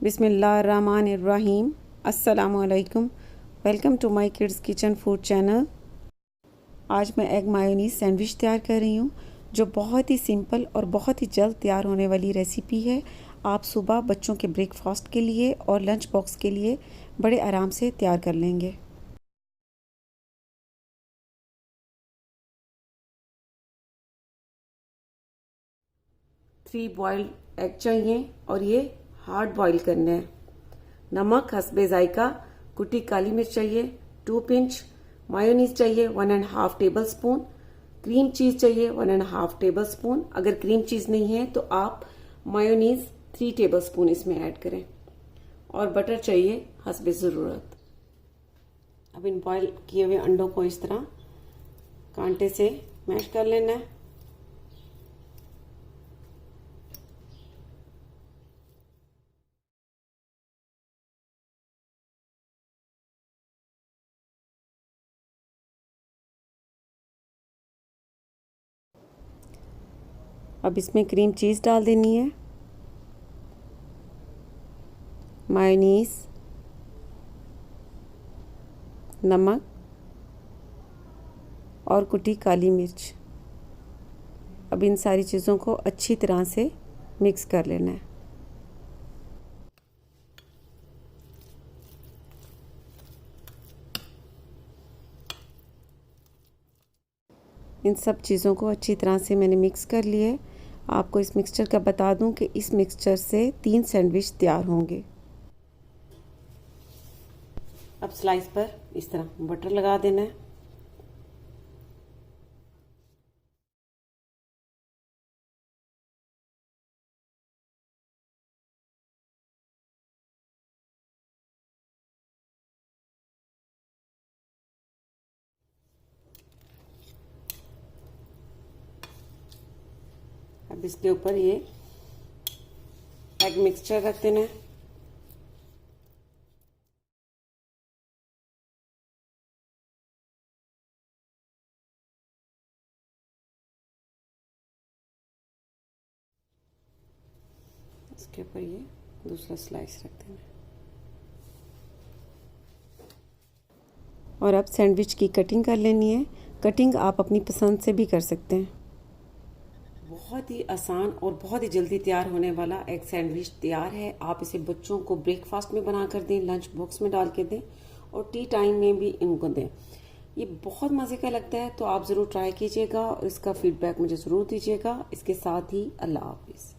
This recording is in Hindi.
बिस्मिल्लाहिर्रहमानिर्रहीम। अस्सलामुअलैकुम। Welcome to my kids kitchen food channel. आज मैं एग मायोनीज़ सैंडविच तैयार कर रही हूँ, जो बहुत ही सिंपल और बहुत ही जल्द तैयार होने वाली रेसिपी है। आप सुबह बच्चों के ब्रेकफास्ट के लिए और लंच बॉक्स के लिए बड़े आराम से तैयार कर लेंगे। थ्री बॉइल्ड एग चाहिए और ये हार्ड बॉईल करना है। नमक हस्बे जायका, कुटी काली मिर्च चाहिए 2 पिंच, मायोनीज चाहिए 1.5 टेबल स्पून, क्रीम चीज चाहिए 1.5 टेबल स्पून। अगर क्रीम चीज नहीं है तो आप मायोनीज 3 टेबल स्पून इसमें ऐड करें, और बटर चाहिए हस्बे ज़रूरत। अब इन बॉईल किए हुए अंडों को इस तरह कांटे से मैश कर लेना है। अब इसमें क्रीम चीज़ डाल देनी है, मायोनीज, नमक और कुटी काली मिर्च। अब इन सारी चीज़ों को अच्छी तरह से मिक्स कर लेना है। इन सब चीज़ों को अच्छी तरह से मैंने मिक्स कर लिया है। आपको इस मिक्सचर का बता दूं कि इस मिक्सचर से 3 सैंडविच तैयार होंगे। अब स्लाइस पर इस तरह बटर लगा देना है। अब इसके ऊपर ये एग मिक्सचर रख देना है। इसके ऊपर ये दूसरा स्लाइस रख देना है। और अब सैंडविच की कटिंग कर लेनी है। कटिंग आप अपनी पसंद से भी कर सकते हैं। बहुत ही आसान और बहुत ही जल्दी तैयार होने वाला एग सैंडविच तैयार है। आप इसे बच्चों को ब्रेकफास्ट में बना कर दें, लंच बॉक्स में डाल के दें और टी टाइम में भी इनको दें। ये बहुत मज़े का लगता है, तो आप ज़रूर ट्राई कीजिएगा और इसका फीडबैक मुझे ज़रूर दीजिएगा। इसके साथ ही अल्लाह हाफिज़।